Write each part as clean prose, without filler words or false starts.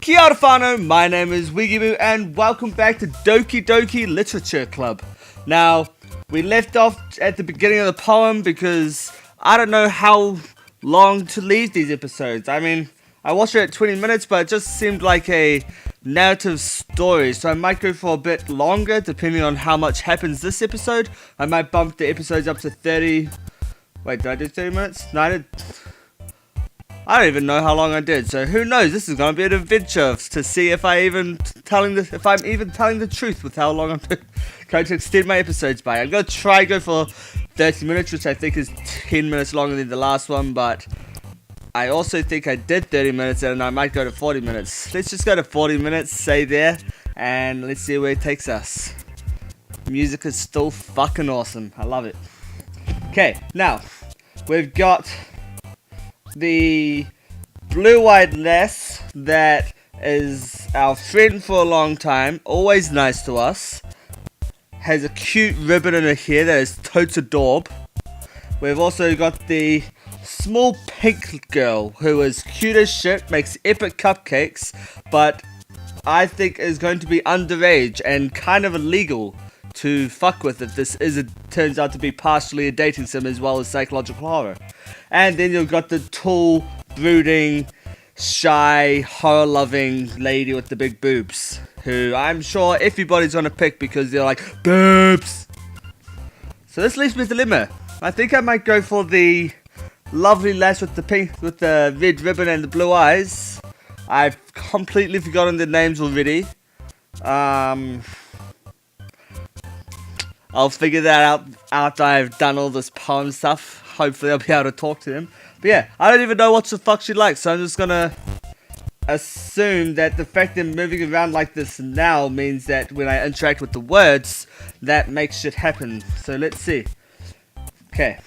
Kia ora whanau, my name is Wigiboo and welcome back to Doki Doki Literature Club. Now, we left off at the beginning of the poem because I don't know how long to leave these episodes. I mean, I watched it at 20 minutes, but it just seemed like a narrative story, so I might go for a bit longer depending on how much happens this episode. I might bump the episodes up to 30... Wait, did I do 30 minutes? No, I don't even know how long I did, so who knows? This is gonna be an adventure to see if I'm even telling the truth with how long I'm going to extend my episodes by. I'm gonna try go for 30 minutes, which I think is 10 minutes longer than the last one, but I also think I did 30 minutes and I might go to 40 minutes. Let's just go to 40 minutes, stay there, and let's see where it takes us. Music is still fucking awesome. I love it. Okay, now we've got the blue-eyed lass that is our friend for a long time, always nice to us, has a cute ribbon in her hair that is totes adorable. We've also got the small pink girl who is cute as shit, makes epic cupcakes, but I think is going to be underage and kind of illegal to fuck with if this turns out to be partially a dating sim as well as psychological horror. And then you've got the tall, brooding, shy, horror-loving lady with the big boobs, who I'm sure everybody's gonna pick because they're like, boobs! So this leaves me with a dilemma. I think I might go for the lovely lass with the red ribbon and the blue eyes. I've completely forgotten their names already. I'll figure that out after I've done all this poem stuff. Hopefully I'll be able to talk to them. But yeah, I don't even know what the fuck she likes, so I'm just gonna assume that the fact they're moving around like this now means that when I interact with the words, that makes shit happen. So let's see. Okay.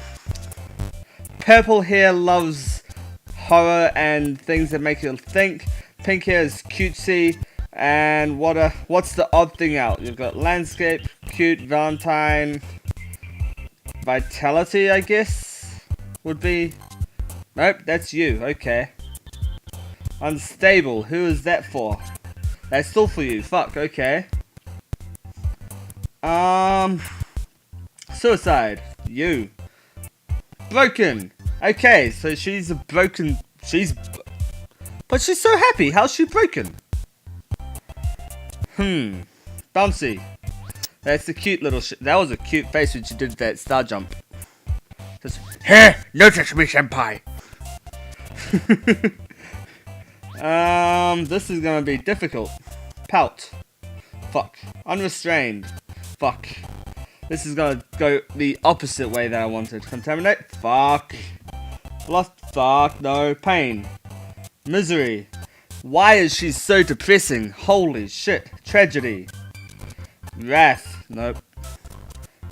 Purple hair loves horror and things that make you think. Pink hair is cutesy. And what's the odd thing out? You've got landscape, cute, Valentine, vitality, I guess, would be. Nope, that's you. Okay. Unstable. Who is that for? That's still for you. Fuck. Okay. Suicide. You. Broken. Okay, so she's a broken. But she's so happy. How's she broken? Bouncy. That's the cute little shit. That was a cute face when she did that star jump. Just, hey, notice me, senpai. This is gonna be difficult. Pout. Fuck. Unrestrained. Fuck. This is gonna go the opposite way that I wanted. Contaminate. Fuck. Lost. Fuck. No. Pain. Misery. Why is she so depressing? Holy shit. Tragedy. Wrath. Nope.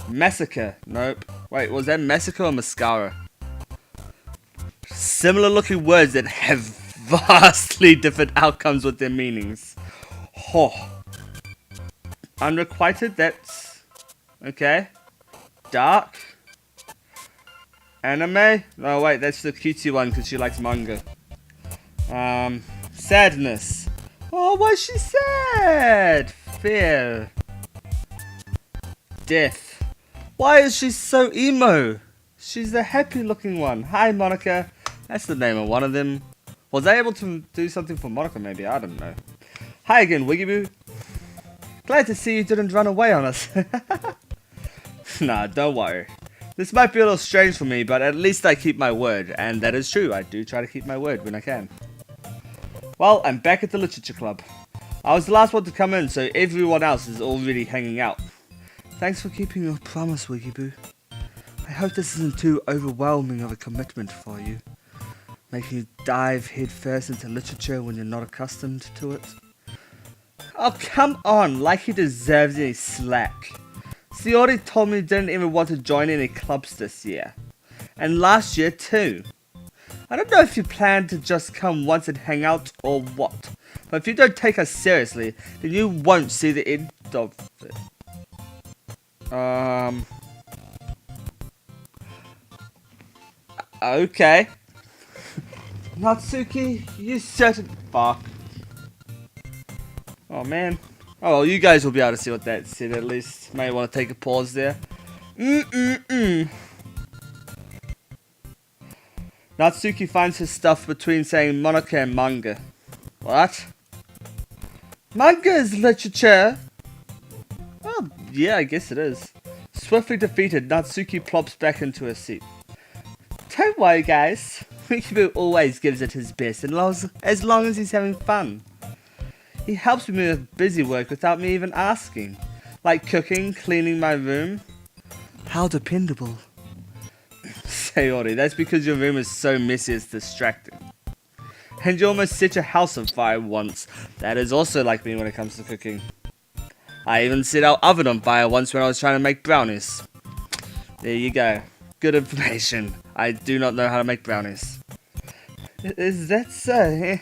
Massacre. Nope. Wait, was that massacre or mascara? Similar looking words that have vastly different outcomes with their meanings. Oh. Unrequited, that's... okay. Dark. Anime? Oh wait, that's the cutesy one because she likes manga. Sadness. Oh, why is she sad? Fear. Death. Why is she so emo? She's the happy looking one. Hi, Monica. That's the name of one of them. Was I able to do something for Monica maybe? I don't know. Hi again, Wigiboo. Glad to see you didn't run away on us. Nah, don't worry. This might be a little strange for me, but at least I keep my word. And that is true. I do try to keep my word when I can. Well, I'm back at the Literature Club. I was the last one to come in, so everyone else is already hanging out. Thanks for keeping your promise, Wigiboo. I hope this isn't too overwhelming of a commitment for you, making you dive headfirst into literature when you're not accustomed to it. Oh, come on, like he deserves any slack. She already told me he didn't even want to join any clubs this year. And last year too. I don't know if you plan to just come once and hang out or what, but if you don't take us seriously, then you won't see the end of it. Okay. Natsuki, you certain fuck. Oh man. Oh well, you guys will be able to see what that said at least. May want to take a pause there. Natsuki finds his stuff between saying Monica and manga. What? Manga is literature? Well, yeah, I guess it is. Swiftly defeated, Natsuki plops back into her seat. Don't worry, guys. Wigiboo always gives it his best, as long as he's having fun. He helps me with busy work without me even asking. Like cooking, cleaning my room. How dependable. Sayori, that's because your room is so messy it's distracting. And you almost set your house on fire once. That is also like me when it comes to cooking. I even set our oven on fire once when I was trying to make brownies. There you go. Good information. I do not know how to make brownies. Is that so?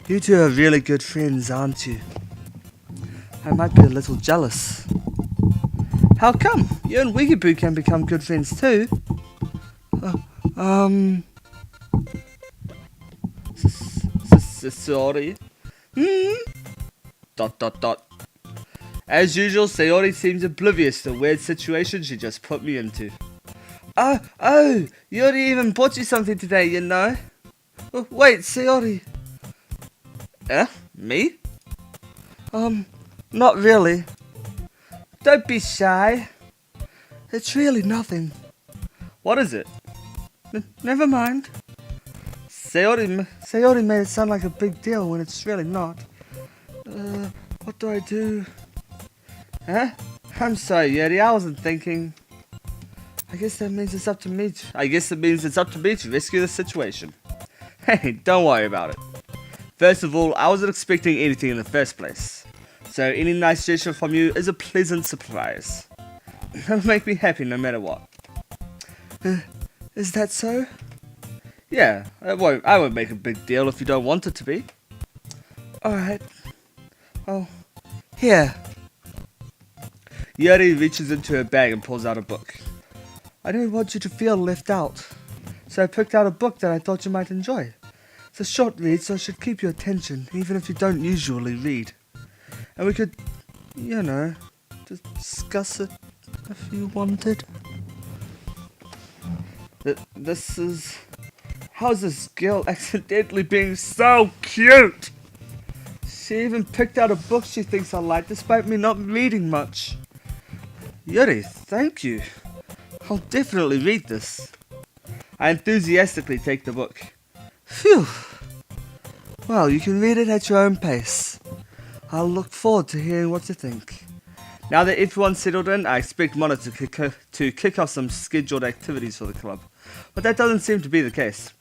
You two are really good friends, aren't you? I might be a little jealous. How come? You and Wigiboo can become good friends too. Sorry. Dot. As usual, Sayori seems oblivious to the weird situation she just put me into. Oh, Yuri even bought you something today, you know? Oh, wait, Sayori. Me? Not really. Don't be shy. It's really nothing. What is it? Never mind. Sayori made it sound like a big deal when it's really not. What do I do? Huh? I'm sorry, Yuri, I wasn't thinking. I guess that means it's up to me to rescue the situation. Hey, don't worry about it. First of all, I wasn't expecting anything in the first place. So any nice gesture from you is a pleasant surprise. It'll make me happy no matter what. Is that so? Yeah, I won't make a big deal if you don't want it to be. Alright. Oh, here. Yuri reaches into her bag and pulls out a book. I didn't want you to feel left out, so I picked out a book that I thought you might enjoy. It's a short read, so it should keep your attention, even if you don't usually read. And we could, you know, discuss it if you wanted. This is... How's this girl accidentally being so cute? She even picked out a book she thinks I like, despite me not reading much. Yuri, thank you. I'll definitely read this. I enthusiastically take the book. Phew. Well, you can read it at your own pace. I'll look forward to hearing what you think. Now that everyone's settled in, I expect Mona to kick off some scheduled activities for the club. But that doesn't seem to be the case.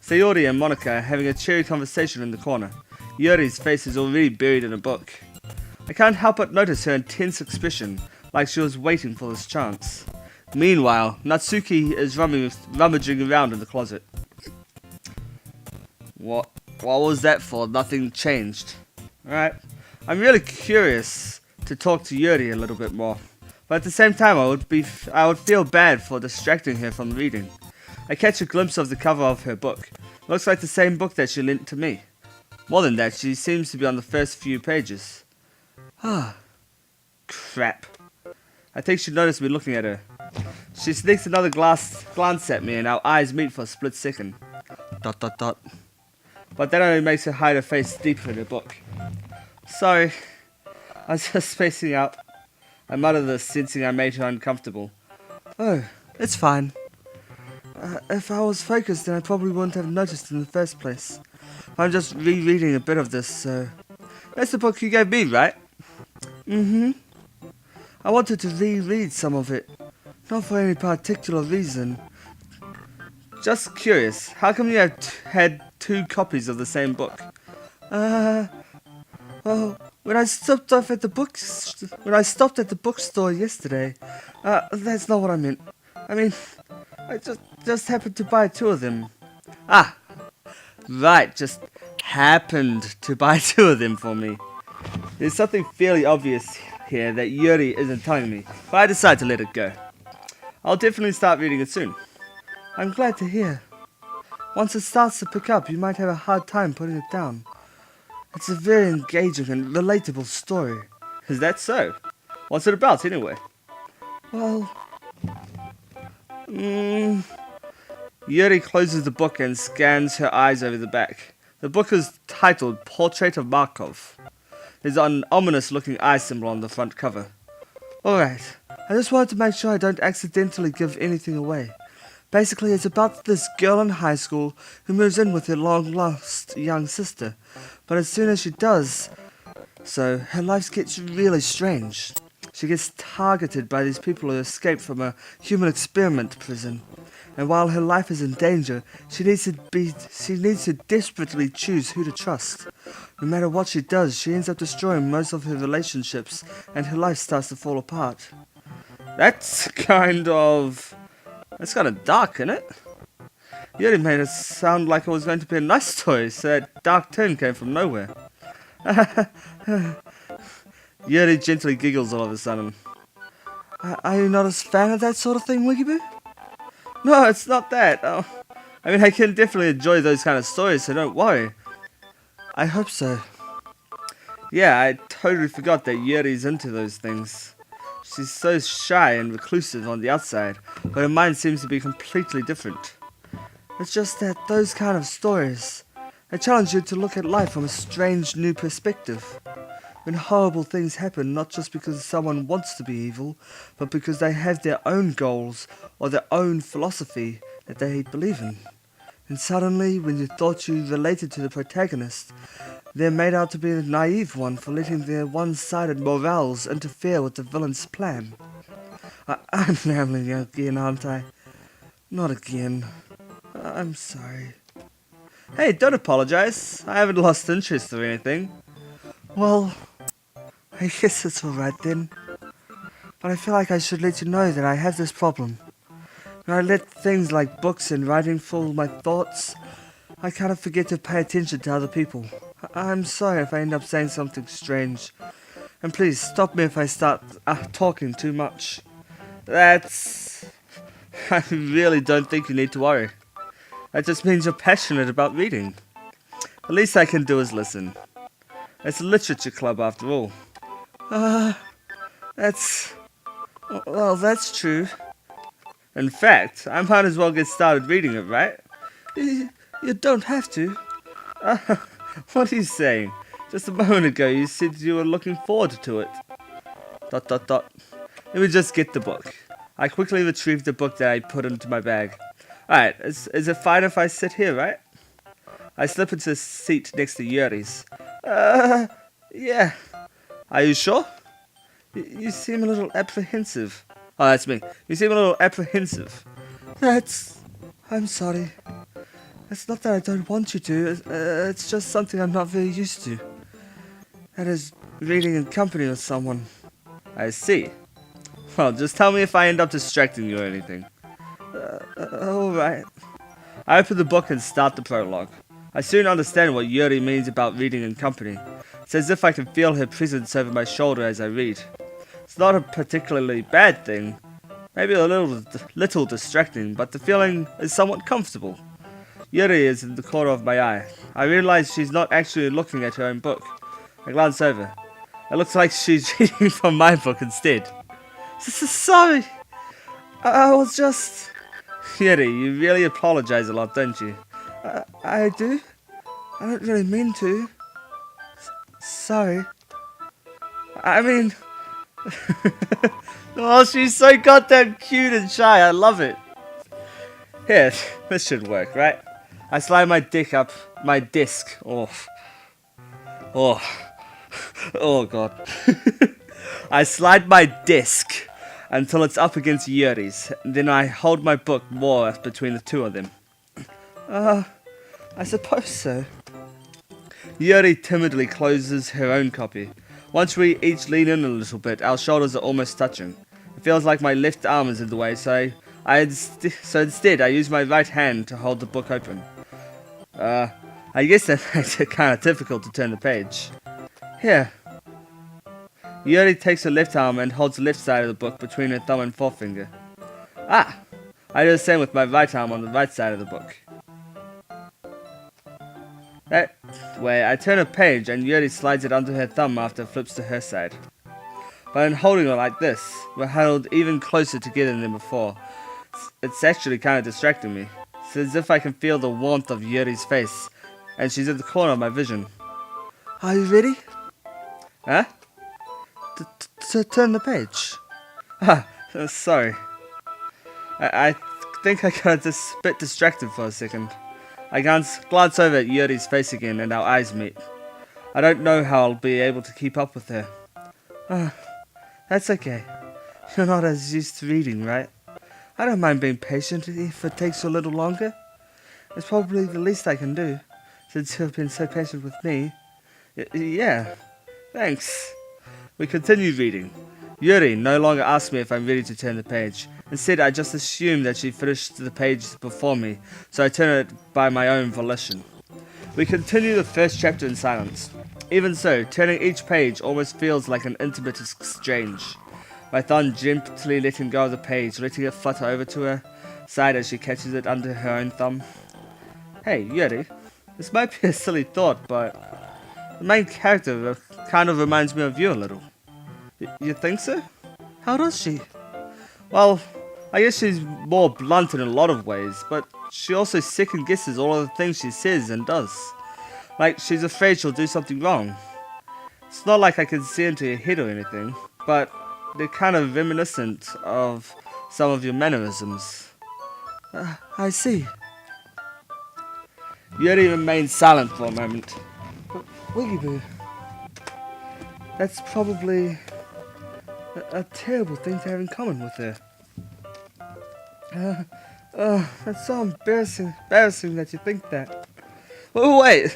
Sayori and Monica are having a cheery conversation in the corner. Yuri's face is already buried in a book. I can't help but notice her intense expression, like she was waiting for this chance. Meanwhile, Natsuki is rummaging around in the closet. What was that for? Nothing changed. Alright. I'm really curious to talk to Yuri a little bit more. But at the same time, I would feel bad for distracting her from reading. I catch a glimpse of the cover of her book. Looks like the same book that she lent to me. More than that, she seems to be on the first few pages. Crap. I think she noticed me looking at her. She sneaks another glance at me and our eyes meet for a split second. ... But that only makes her hide her face deeper in her book. Sorry. I was just spacing out. I muttered this, sensing I made her uncomfortable. Oh, it's fine. If I was focused, then I probably wouldn't have noticed in the first place. I'm just rereading a bit of this, so... That's the book you gave me, right? Mm-hmm. I wanted to reread some of it. Not for any particular reason. Just curious, how come you had two copies of the same book? Well, when I stopped at the bookstore yesterday, that's not what I meant. I mean, I just happened to buy two of them. Ah, right, just happened to buy two of them for me. There's something fairly obvious here that Yuri isn't telling me, but I decide to let it go. I'll definitely start reading it soon. I'm glad to hear. Once it starts to pick up, you might have a hard time putting it down. It's a very engaging and relatable story. Is that so? What's it about, anyway? Well, Yuri closes the book and scans her eyes over the back. The book is titled Portrait of Markov. There's an ominous-looking eye symbol on the front cover. Alright, I just wanted to make sure I don't accidentally give anything away. Basically, it's about this girl in high school who moves in with her long-lost young sister. But as soon as she does so, her life gets really strange. She gets targeted by these people who escaped from a human experiment prison. And while her life is in danger, she needs to desperately choose who to trust. No matter what she does, she ends up destroying most of her relationships, and her life starts to fall apart. That's kind of dark, isn't it? You only made it sound like it was going to be a nice story, so that dark turn came from nowhere. Yuri gently giggles all of a sudden. Are you not a fan of that sort of thing, Wigiboo? No, it's not that. Oh, I mean, I can definitely enjoy those kind of stories, so don't worry. I hope so. Yeah, I totally forgot that Yuri's into those things. She's so shy and reclusive on the outside, but her mind seems to be completely different. It's just that those kind of stories, they challenge you to look at life from a strange new perspective. When horrible things happen, not just because someone wants to be evil, but because they have their own goals or their own philosophy that they believe in. And suddenly, when you thought you related to the protagonist, they're made out to be the naive one for letting their one-sided morals interfere with the villain's plan. I'm rambling again, aren't I? Not again. I'm sorry. Hey, don't apologize. I haven't lost interest or anything. Well, I guess it's alright then. But I feel like I should let you know that I have this problem. When I let things like books and writing fool my thoughts, I kind of forget to pay attention to other people. I'm sorry if I end up saying something strange. And please, stop me if I start talking too much. I really don't think you need to worry. That just means you're passionate about reading. The least I can do is listen. It's a literature club after all. That's true. In fact, I might as well get started reading it, right? You don't have to. What are you saying? Just a moment ago you said you were looking forward to it. ... Let me just get the book. I quickly retrieved the book that I put into my bag. Alright, is it fine if I sit here, right? I slip into the seat next to Yuri's. Yeah. Are you sure? You seem a little apprehensive. Oh, that's me. You seem a little apprehensive. I'm sorry. It's not that I don't want you to. It's just something I'm not very used to. That is, reading in company with someone. I see. Well, just tell me if I end up distracting you or anything. Alright. I open the book and start the prologue. I soon understand what Yuri means about reading in company. It's as if I can feel her presence over my shoulder as I read. It's not a particularly bad thing. Maybe a little distracting, but the feeling is somewhat comfortable. Yuri is in the corner of my eye. I realize she's not actually looking at her own book. I glance over. It looks like she's reading from my book instead. Sorry. I was just... Yuri, you really apologize a lot, don't you? I do. I don't really mean to. Sorry. I mean... Oh, she's so goddamn cute and shy. I love it. Here, this should work, right? I slide my dick up my desk. Oh god. I slide my desk until it's up against Yuri's. Then I hold my book more between the two of them. I suppose so. Yuri timidly closes her own copy. Once we each lean in a little bit, our shoulders are almost touching. It feels like my left arm is in the way, so instead I use my right hand to hold the book open. I guess that makes it kind of difficult to turn the page. Here. Yuri takes her left arm and holds the left side of the book between her thumb and forefinger. I do the same with my right arm on the right side of the book. That way, I turn a page and Yuri slides it under her thumb after it flips to her side. But in holding it like this, we're huddled even closer together than before. It's actually kind of distracting me. It's as if I can feel the warmth of Yuri's face, and she's at the corner of my vision. Are you ready? Huh? Turn the page. Ah, sorry. I think I got a bit distracted for a second. I glance over at Yuri's face again and our eyes meet. I don't know how I'll be able to keep up with her. Ah, that's okay. You're not as used to reading, right? I don't mind being patient if it takes you a little longer. It's probably the least I can do, since you've been so patient with me. Yeah, thanks. We continue reading. Yuri no longer asks me if I'm ready to turn the page. Instead, I just assume that she finished the page before me, so I turn it by my own volition. We continue the first chapter in silence. Even so, turning each page almost feels like an intimate exchange. My thumb gently letting go of the page, letting it flutter over to her side as she catches it under her own thumb. Hey, Yuri, this might be a silly thought, but the main character kind of reminds me of you a little. You think so? How does she? Well, I guess she's more blunt in a lot of ways, but she also second guesses all of the things she says and does. Like she's afraid she'll do something wrong. It's not like I can see into your head or anything, but they're kind of reminiscent of some of your mannerisms. I see. Yuri remained silent for a moment. Wigiboo, that's probably a terrible thing to have in common with her. That's so embarrassing that you think that. Oh, wait!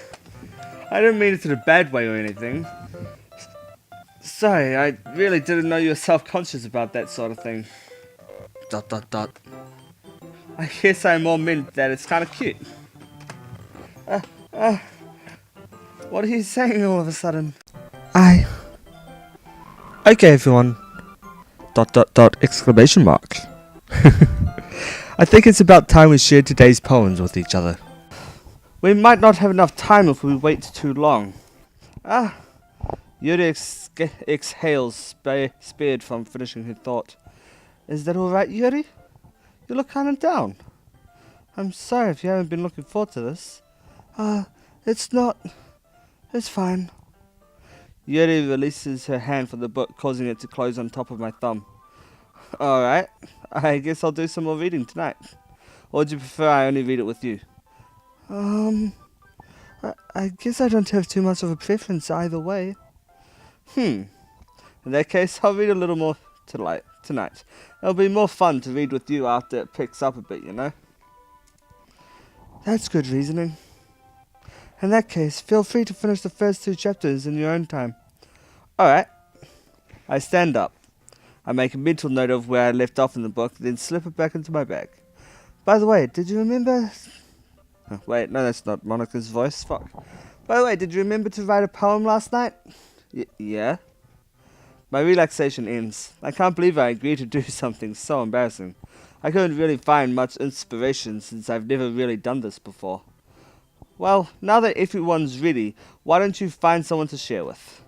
I didn't mean it in a bad way or anything. Sorry, I really didn't know you were self-conscious about that sort of thing. ... I guess I more meant that it's kind of cute. What are you saying all of a sudden? Okay, everyone. ... exclamation mark. I think it's about time we shared today's poems with each other. We might not have enough time if we wait too long. Yuri exhales, spared from finishing her thought. Is that alright, Yuri? You look kind of down. I'm sorry if you haven't been looking forward to this. It's not... It's fine. Yuri releases her hand from the book, causing it to close on top of my thumb. Alright, I guess I'll do some more reading tonight. Or would you prefer I only read it with you? I guess I don't have too much of a preference either way. In that case, I'll read a little more tonight. It'll be more fun to read with you after it picks up a bit, you know? That's good reasoning. In that case, feel free to finish the first 2 chapters in your own time. Alright. I stand up. I make a mental note of where I left off in the book, then slip it back into my bag. By the way, did you remember... Oh, wait, no, that's not Monica's voice. Fuck. By the way, did you remember to write a poem last night? Yeah. My relaxation ends. I can't believe I agreed to do something so embarrassing. I couldn't really find much inspiration since I've never really done this before. Well, now that everyone's ready, why don't you find someone to share with?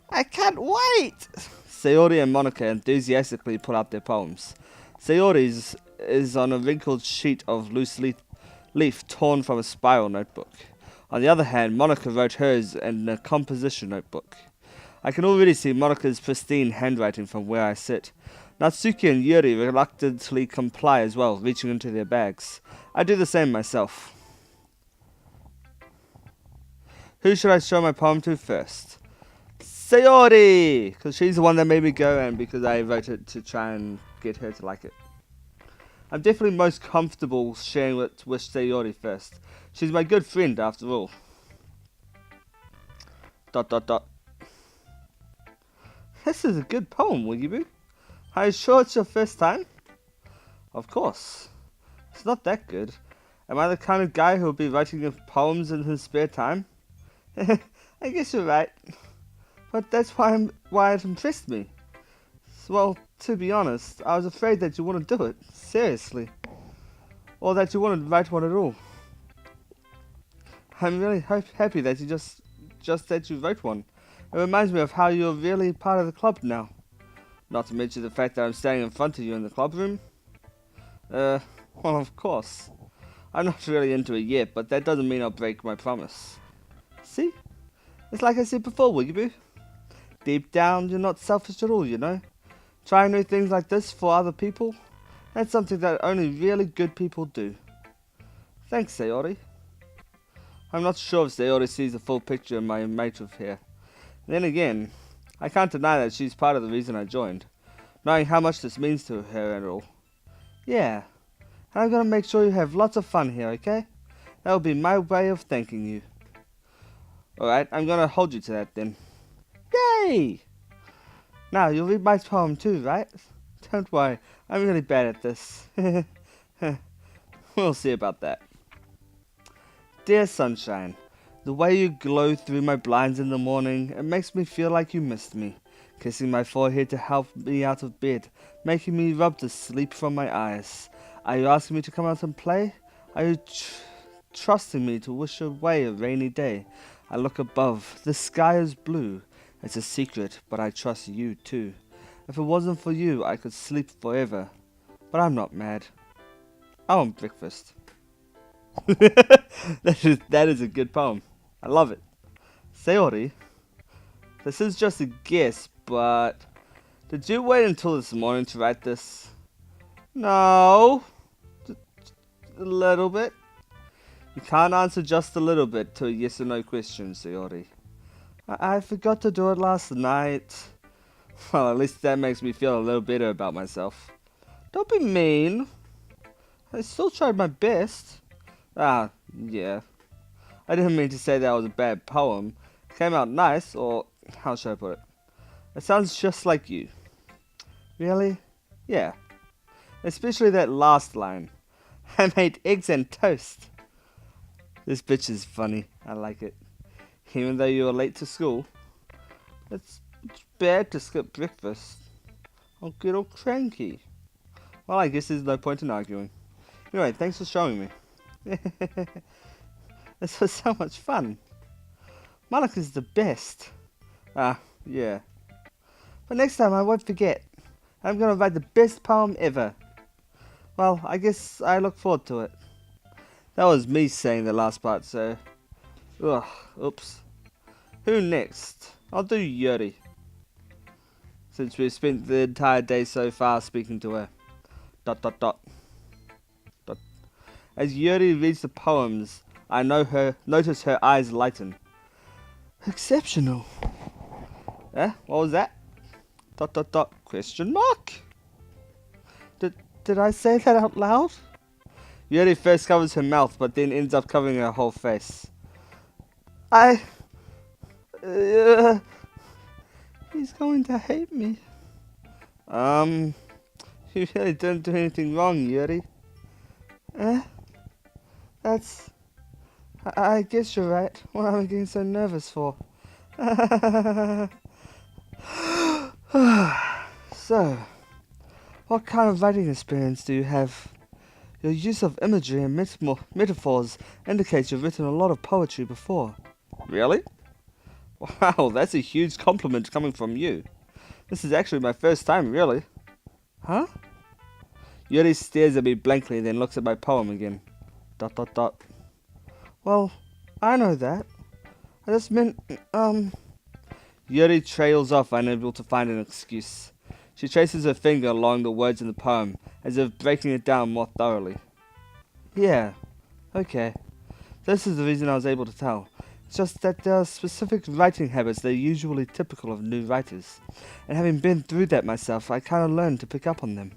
I can't wait! Sayori and Monica enthusiastically pull out their poems. Sayori's is on a wrinkled sheet of loose leaf torn from a spiral notebook. On the other hand, Monica wrote hers in a composition notebook. I can already see Monica's pristine handwriting from where I sit. Natsuki and Yuri reluctantly comply as well, reaching into their bags. I do the same myself. Who should I show my poem to first? Sayori! Because she's the one that made me go, and because I wrote it to try and get her to like it. I'm definitely most comfortable sharing it with Sayori first. She's my good friend after all. ... This is a good poem, Wigiboo. Are you sure it's your first time? Of course. It's not that good. Am I the kind of guy who will be writing poems in his spare time? I guess you're right. But that's why it impressed me. Well, to be honest, I was afraid that you wouldn't do it. Seriously. Or that you wouldn't write one at all. I'm really happy that you just that you wrote one. It reminds me of how you're really part of the club now. Not to mention the fact that I'm standing in front of you in the club room. Well, of course. I'm not really into it yet, but that doesn't mean I'll break my promise. See? It's like I said before, Wigiboo. Deep down, you're not selfish at all, you know? Trying new things like this for other people, that's something that only really good people do. Thanks, Sayori. I'm not sure if Sayori sees the full picture of my motive here. Then again, I can't deny that she's part of the reason I joined, knowing how much this means to her and all. Yeah, and I'm gonna make sure you have lots of fun here, okay? That will be my way of thanking you. Alright, I'm gonna hold you to that then. Yay! Now, you'll read my poem too, right? Don't worry, I'm really bad at this. We'll see about that. Dear sunshine, the way you glow through my blinds in the morning, it makes me feel like you missed me. Kissing my forehead to help me out of bed, making me rub the sleep from my eyes. Are you asking me to come out and play? Are you trusting me to wish away a rainy day? I look above, the sky is blue. It's a secret, but I trust you too. If it wasn't for you, I could sleep forever. But I'm not mad. I want breakfast. that is a good poem. I love it. Sayori, this is just a guess, but did you wait until this morning to write this? No. A little bit. You can't answer just a little bit to a yes or no question, Sayori. I forgot to do it last night. Well, at least that makes me feel a little better about myself. Don't be mean. I still tried my best. Yeah. I didn't mean to say that was a bad poem. It came out nice, or how should I put it? It sounds just like you. Really? Yeah. Especially that last line. I made eggs and toast. This bitch is funny. I like it. Even though you were late to school, it's bad to skip breakfast. I'll get all cranky. Well, I guess there's no point in arguing. Anyway, thanks for showing me. This was so much fun. Monika's the best. Yeah. But next time I won't forget. I'm gonna write the best poem ever. Well, I guess I look forward to it. That was me saying the last part, so... oops. Who next? I'll do Yuri. Since we've spent the entire day so far speaking to her. ... As Yuri reads the poems, I notice her eyes lighten. Exceptional. What was that? ... Question mark? Did I say that out loud? Yuri first covers her mouth, but then ends up covering her whole face. He's going to hate me. You really didn't do anything wrong, Yuri. I guess you're right. What am I getting so nervous for? So, what kind of writing experience do you have? Your use of imagery and metaphors indicates you've written a lot of poetry before. Really? Wow, that's a huge compliment coming from you. This is actually my first time, really. Huh? Yuri stares at me blankly, then looks at my poem again. ... Well, I know that. I just meant, Yuri trails off, unable to find an excuse. She traces her finger along the words in the poem, as if breaking it down more thoroughly. Yeah, okay. This is the reason I was able to tell. It's just that there are specific writing habits that are usually typical of new writers. And having been through that myself, I kind of learned to pick up on them.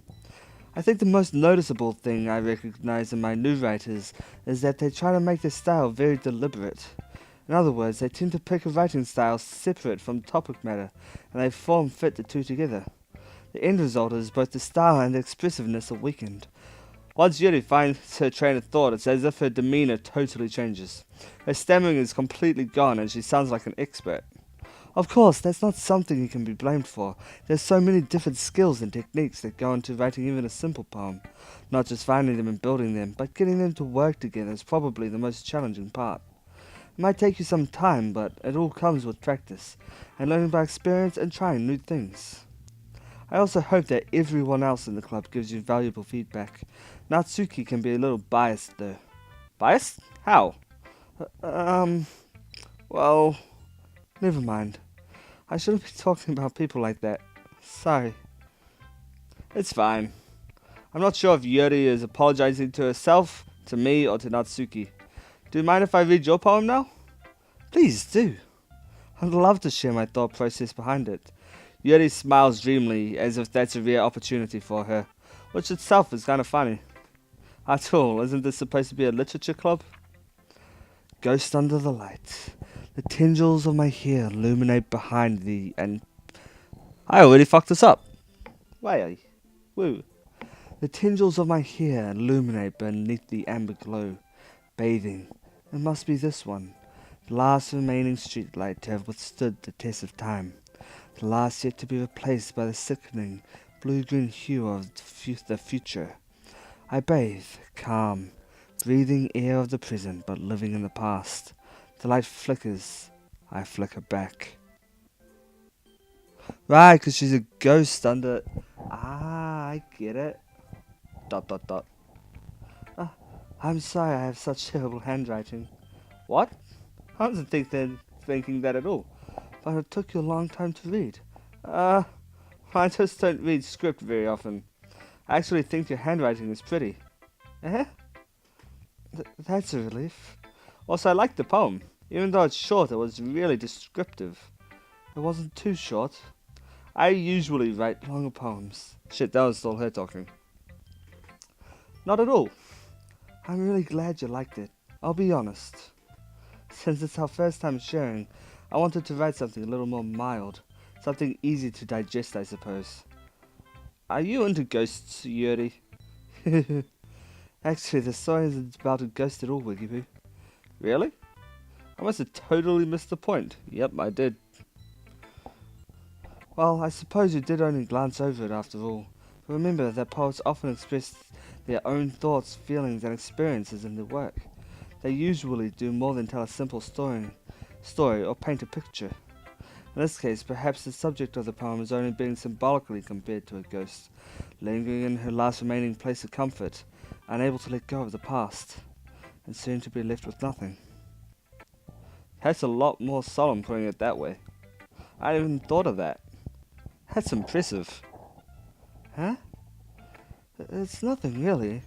I think the most noticeable thing I recognize in my new writers is that they try to make their style very deliberate. In other words, they tend to pick a writing style separate from topic matter, and they form fit the two together. The end result is both the style and the expressiveness are weakened. Once Yuri finds her train of thought, it's as if her demeanor totally changes. Her stammering is completely gone and she sounds like an expert. Of course, that's not something you can be blamed for. There's so many different skills and techniques that go into writing even a simple poem. Not just finding them and building them, but getting them to work together is probably the most challenging part. It might take you some time, but it all comes with practice, and learning by experience and trying new things. I also hope that everyone else in the club gives you valuable feedback. Natsuki can be a little biased though. Biased? How? Um, well, never mind. I shouldn't be talking about people like that. Sorry. It's fine. I'm not sure if Yuri is apologizing to herself, to me, or to Natsuki. Do you mind if I read your poem now? Please do. I'd love to share my thought process behind it. Yuri smiles dreamily, as if that's a rare opportunity for her, which itself is kind of funny. After all, isn't this supposed to be a literature club? Ghost under the light. The tendrils of my hair illuminate behind thee, and I already fucked this up. Why? Woo. The tendrils of my hair illuminate beneath the amber glow, bathing. It must be this one, the last remaining streetlight to have withstood the test of time, the last yet to be replaced by the sickening blue-green hue of the future. I bathe, calm, breathing air of the present but living in the past. The light flickers, I flicker back. Right, 'cause she's a ghost under... Ah, I get it. ... Ah, I'm sorry I have such terrible handwriting. What? I wasn't thinking that at all. But it took you a long time to read. I just don't read script very often. I actually think your handwriting is pretty. Eh? That's a relief. Also, I like the poem. Even though it's short, it was really descriptive. It wasn't too short. I usually write longer poems. Shit, that was still her talking. Not at all. I'm really glad you liked it. I'll be honest. Since it's our first time sharing, I wanted to write something a little more mild. Something easy to digest, I suppose. Are you into ghosts, Yuri? Actually, the story isn't about a ghost at all, Wigiboo. Really? I must have totally missed the point. Yep, I did. Well, I suppose you did only glance over it after all. But remember that poets often express their own thoughts, feelings, and experiences in their work. They usually do more than tell a simple story or paint a picture. In this case, perhaps the subject of the poem is only being symbolically compared to a ghost, lingering in her last remaining place of comfort, unable to let go of the past, and soon to be left with nothing. That's a lot more solemn putting it that way. I hadn't even thought of that. That's impressive. Huh? It's nothing, really.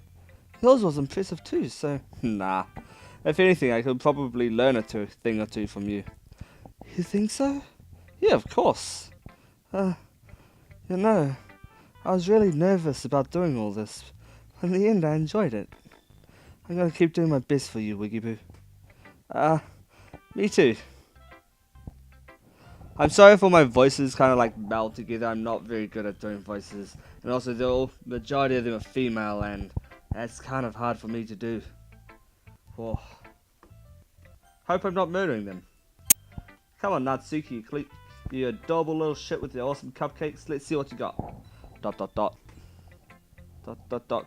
Yours was impressive too, so... Nah. If anything, I could probably learn a thing or two from you. You think so? Yeah, of course. You know, I was really nervous about doing all this, but in the end I enjoyed it. I'm gonna keep doing my best for you, Wigiboo. Me too. I'm sorry if all my voices kind of like meld together. I'm not very good at doing voices, and also the majority of them are female, and that's kind of hard for me to do. Oh. Hope I'm not murdering them. Come on, Natsuki, you adorable little shit with your awesome cupcakes. Let's see what you got. ...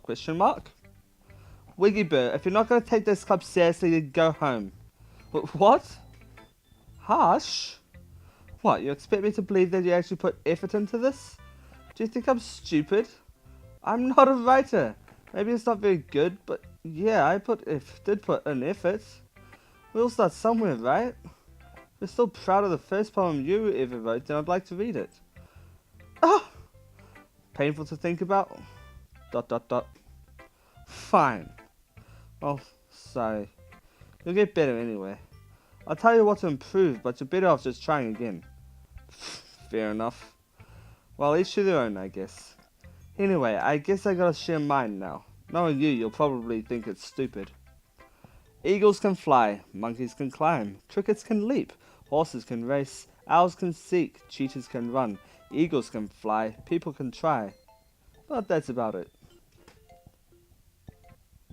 Question mark? Wigiboo, if you're not going to take this club seriously, then go home. What? Harsh? What, you expect me to believe that you actually put effort into this? Do you think I'm stupid? I'm not a writer. Maybe it's not very good, but yeah, I did put in effort. We'll start somewhere, right? We're still proud of the first poem you ever wrote, and I'd like to read it. Ah! Painful to think about? ... Fine. Oh, sorry. You'll get better anyway. I'll tell you what to improve, but you're better off just trying again. Fair enough. Well, each to their own, I guess. Anyway, I guess I gotta share mine now. Knowing you'll probably think it's stupid. Eagles can fly, monkeys can climb, crickets can leap, horses can race, owls can seek, cheetahs can run, eagles can fly, people can try. But that's about it.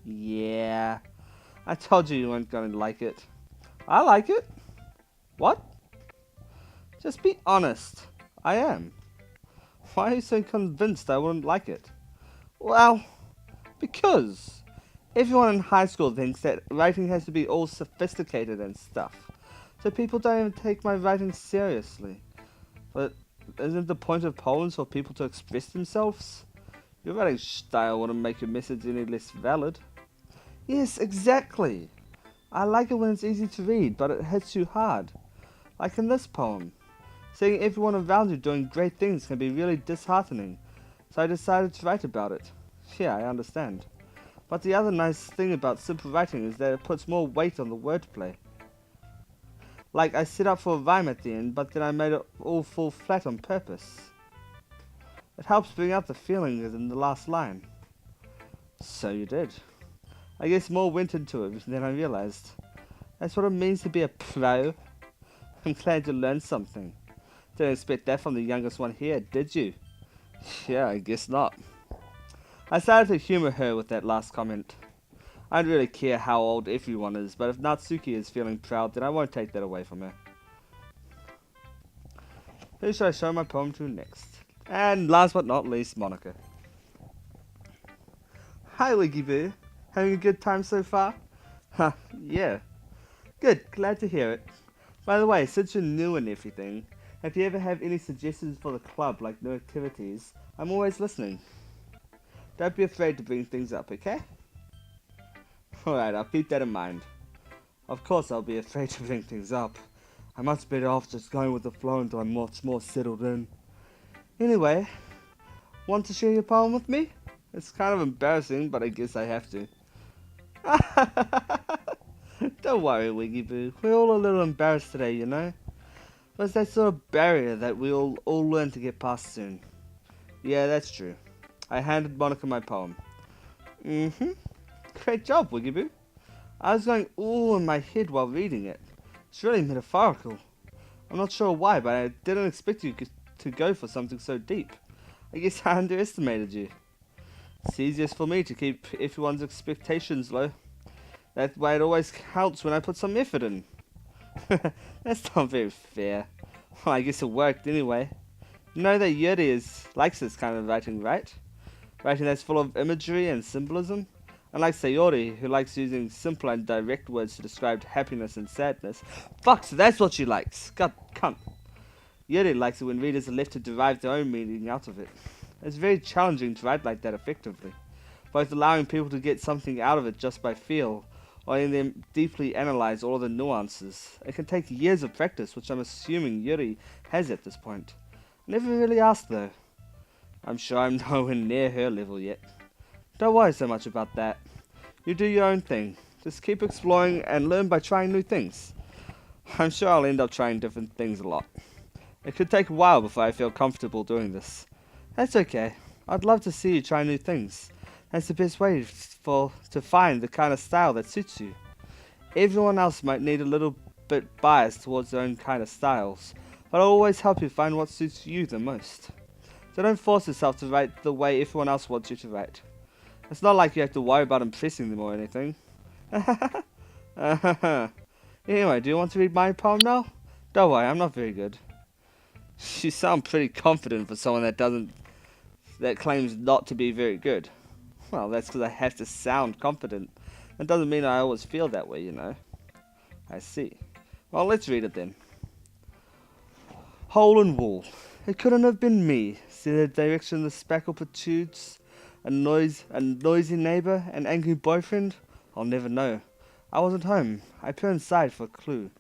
Yeah, I told you weren't gonna like it. I like it. What? Just be honest. I am. Why are you so convinced I wouldn't like it? Well, because Everyone in high school thinks that writing has to be all sophisticated and stuff. So people don't even take my writing seriously. But isn't the point of poems for people to express themselves? Your writing style wouldn't make your message any less valid. Yes, exactly. I like it when it's easy to read, but it hits you hard. Like in this poem. Seeing everyone around you doing great things can be really disheartening, so I decided to write about it. Yeah, I understand. But the other nice thing about simple writing is that it puts more weight on the wordplay. Like I set up for a rhyme at the end, but then I made it all fall flat on purpose. It helps bring out the feelings in the last line. So you did. I guess more went into it than I realized. That's what it means to be a pro. I'm glad you learned something. Didn't expect that from the youngest one here, did you? Yeah, I guess not. I started to humor her with that last comment. I don't really care how old everyone is, but if Natsuki is feeling proud, then I won't take that away from her. Who should I show my poem to next? And last but not least, Monica. Hi Wigiboo. Having a good time so far? Huh, yeah. Good, glad to hear it. By the way, since you're new and everything, if you ever have any suggestions for the club, like new activities, I'm always listening. Don't be afraid to bring things up, okay? Alright, I'll keep that in mind. Of course I'll be afraid to bring things up. I'm much better off just going with the flow until I'm much more settled in. Anyway, want to share your poem with me? It's kind of embarrassing, but I guess I have to. Don't worry, Wigiboo. We're all a little embarrassed today, you know? But it's that sort of barrier that we'll all learn to get past soon. Yeah, that's true. I handed Monica my poem. Great job, Wigiboo. I was going ooh in my head while reading it. It's really metaphorical. I'm not sure why, but I didn't expect you to go for something so deep. I guess I underestimated you. It's easiest for me to keep everyone's expectations low. That way it always counts when I put some effort in. That's not very fair. Well, I guess it worked anyway. You know that Yuri likes this kind of writing, right? Writing that's full of imagery and symbolism. Unlike Sayori, who likes using simple and direct words to describe happiness and sadness. Fuck, so that's what she likes. God, cunt. Yuri likes it when readers are left to derive their own meaning out of it. It's very challenging to write like that effectively, both allowing people to get something out of it just by feel, or in them deeply analyze all the nuances. It can take years of practice, which I'm assuming Yuri has at this point. I never really asked though. I'm sure I'm nowhere near her level yet. Don't worry so much about that. You do your own thing. Just keep exploring and learn by trying new things. I'm sure I'll end up trying different things a lot. It could take a while before I feel comfortable doing this. That's okay. I'd love to see you try new things. That's the best way to find the kind of style that suits you. Everyone else might need a little bit biased towards their own kind of styles, but I'll always help you find what suits you the most. So don't force yourself to write the way everyone else wants you to write. It's not like you have to worry about impressing them or anything. Anyway, do you want to read my poem now? Don't worry, I'm not very good. You sound pretty confident for someone that claims not to be very good. Well, that's because I have to sound confident. That doesn't mean I always feel that way, you know. I see. Well, let's read it then. Hole in wall. It couldn't have been me. See the direction the spackle protrudes? A noisy neighbor? An angry boyfriend? I'll never know. I wasn't home. I peer inside for a clue.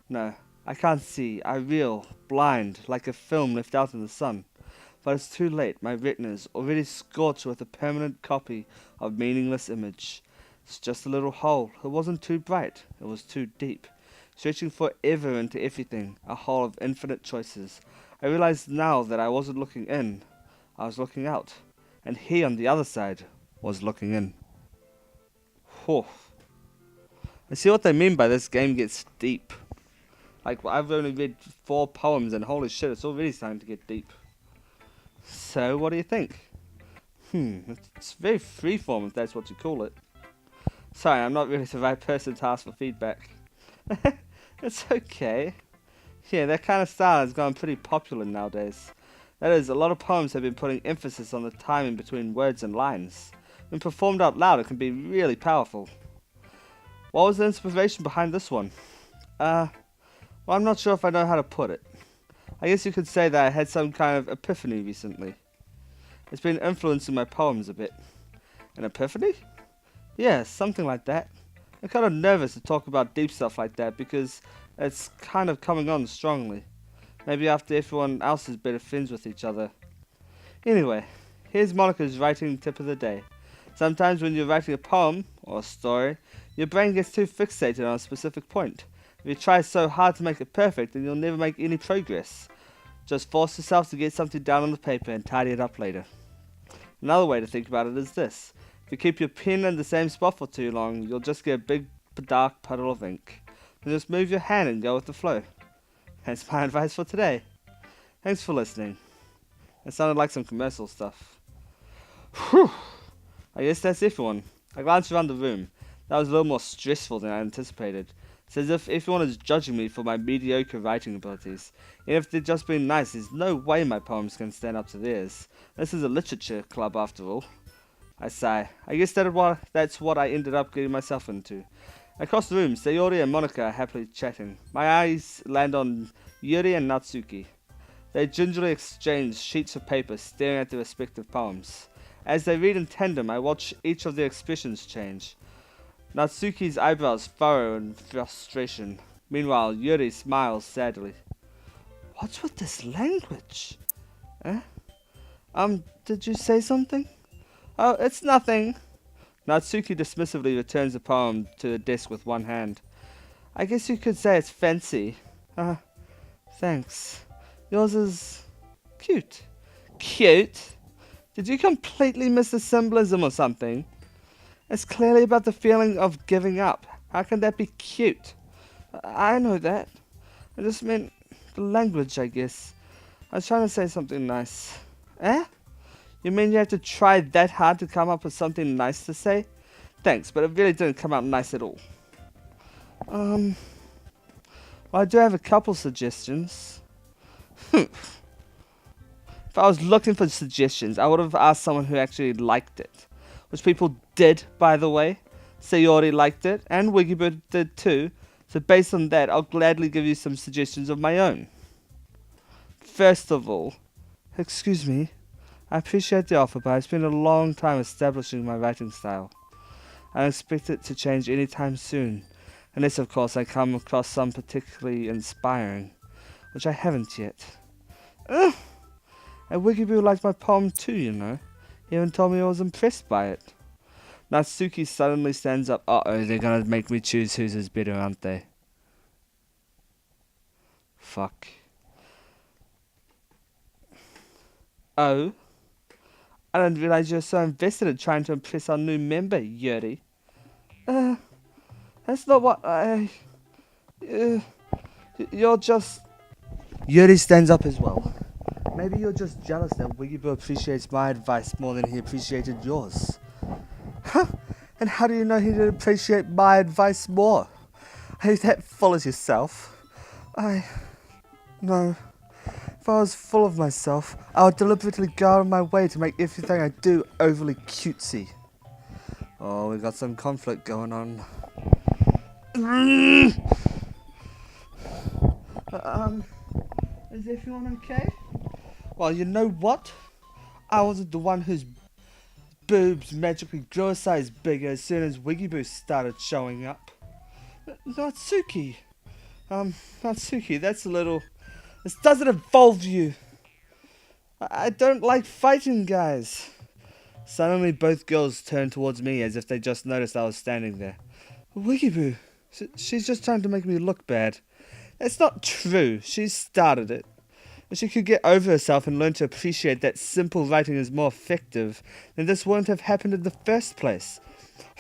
No, I can't see. I reel, blind, like a film left out in the sun. But it's too late. My retina's already scorched with a permanent copy of meaningless image. It's just a little hole. It wasn't too bright. It was too deep. Stretching forever into everything. A hole of infinite choices. I realized now that I wasn't looking in. I was looking out. And he on the other side was looking in. Whew. I see what they mean by this game gets deep. Like, I've only read 4 poems and holy shit, it's already starting to get deep. So, what do you think? It's very freeform if that's what you call it. Sorry, I'm not really the right person to ask for feedback. It's okay. Yeah, that kind of style has gone pretty popular nowadays. That is, a lot of poems have been putting emphasis on the timing between words and lines. When performed out loud, it can be really powerful. What was the inspiration behind this one? Well, I'm not sure if I know how to put it. I guess you could say that I had some kind of epiphany recently. It's been influencing my poems a bit. An epiphany? Yeah, something like that. I'm kind of nervous to talk about deep stuff like that because it's kind of coming on strongly. Maybe after everyone else has been friends with each other. Anyway, here's Monica's writing tip of the day. Sometimes when you're writing a poem or a story, your brain gets too fixated on a specific point. If you try so hard to make it perfect, then you'll never make any progress. Just force yourself to get something down on the paper and tidy it up later. Another way to think about it is this. If you keep your pen in the same spot for too long, you'll just get a big dark puddle of ink. Then just move your hand and go with the flow. That's my advice for today. Thanks for listening. It sounded like some commercial stuff. Whew. I guess that's everyone. I glanced around the room. That was a little more stressful than I anticipated. It's as if everyone is judging me for my mediocre writing abilities. Even if they've just been nice, there's no way my poems can stand up to theirs. This is a literature club after all. I sigh. I guess that's what I ended up getting myself into. Across the room, Sayori and Monica are happily chatting. My eyes land on Yuri and Natsuki. They gingerly exchange sheets of paper, staring at their respective poems. As they read in tandem, I watch each of their expressions change. Natsuki's eyebrows furrow in frustration. Meanwhile, Yuri smiles sadly. What's with this language? Eh? Did you say something? Oh, it's nothing. Natsuki dismissively returns the poem to the desk with one hand. I guess you could say it's fancy. Thanks. Yours is cute. Cute? Did you completely miss the symbolism or something? It's clearly about the feeling of giving up. How can that be cute? I know that. I just meant the language, I guess. I was trying to say something nice. Eh? You mean you have to try that hard to come up with something nice to say? Thanks, but it really didn't come out nice at all. Well, I do have a couple suggestions. If I was looking for suggestions, I would have asked someone who actually liked it. Which people did, by the way. Sayori liked it, and Wigiboo did too. So based on that, I'll gladly give you some suggestions of my own. First of all, excuse me, I appreciate the offer, but it's been a long time establishing my writing style. I don't expect it to change anytime soon, unless of course I come across some particularly inspiring, which I haven't yet. And Wigiboo liked my poem too, you know. He even told me I was impressed by it. Natsuki suddenly stands up. Uh-oh, they're gonna make me choose whose is better, aren't they? Fuck. Oh? I didn't realize you were so invested in trying to impress our new member, Yuri. That's not what I... you're just... Yuri stands up as well. Maybe you're just jealous that Wigiboo appreciates my advice more than he appreciated yours. Huh? And how do you know he did appreciate my advice more? Are you that full of yourself? No. If I was full of myself, I would deliberately go out of my way to make everything I do overly cutesy. Oh, we got some conflict going on. Is everyone okay? Well, you know what? I wasn't the one whose boobs magically grew a size bigger as soon as Wigiboo started showing up. Natsuki. Natsuki, that's a little... This doesn't involve you. I don't like fighting guys. Suddenly both girls turned towards me as if they just noticed I was standing there. Wigiboo, she's just trying to make me look bad. That's not true. She started it. If she could get over herself and learn to appreciate that simple writing is more effective, then this wouldn't have happened in the first place.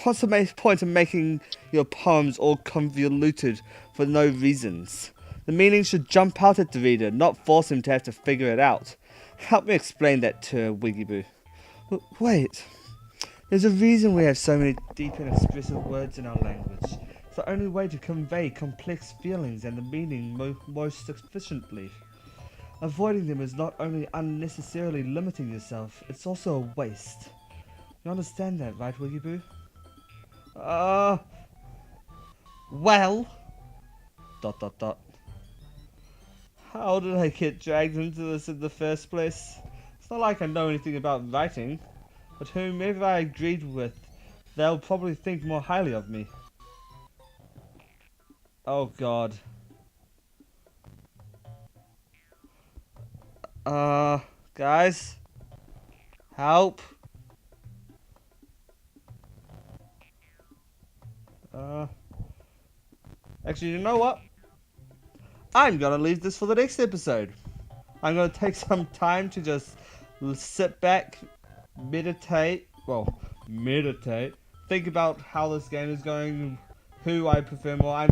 What's the point of making your poems all convoluted for no reasons? The meaning should jump out at the reader, not force him to have to figure it out. Help me explain that to her, Wigiboo. Wait. There's a reason we have so many deep and expressive words in our language. It's the only way to convey complex feelings and the meaning most efficiently. Avoiding them is not only unnecessarily limiting yourself, it's also a waste. You understand that, right, Wigiboo? Well... ... How did I get dragged into this in the first place? It's not like I know anything about writing, but whomever I agreed with, they'll probably think more highly of me. Oh god. Guys? Help? Actually, you know what? I'm gonna leave this for the next episode. I'm gonna take some time to just sit back, meditate, think about how this game is going, who I prefer more.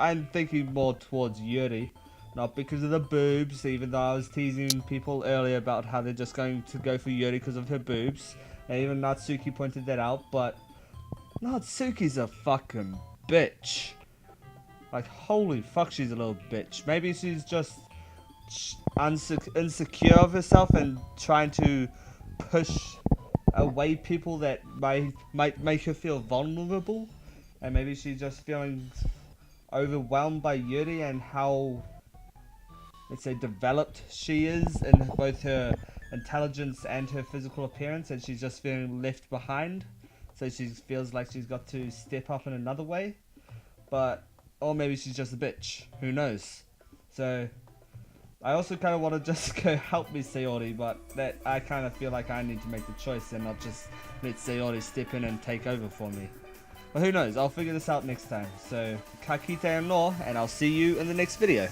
I'm thinking more towards Yuri, not because of the boobs, even though I was teasing people earlier about how they're just going to go for Yuri because of her boobs, and even Natsuki pointed that out, but Natsuki's a fucking bitch. Like, holy fuck, she's a little bitch. Maybe she's just insecure of herself and trying to push away people that might make her feel vulnerable. And maybe she's just feeling overwhelmed by Yuri and how, let's say, developed she is in both her intelligence and her physical appearance, and she's just feeling left behind. So she feels like she's got to step up in another way. Or maybe she's just a bitch. Who knows? So, I also kind of want to just go help me Sayori, but that I kind of feel like I need to make the choice and not just let Sayori step in and take over for me. But who knows? I'll figure this out next time. So, ka kite anō, and I'll see you in the next video.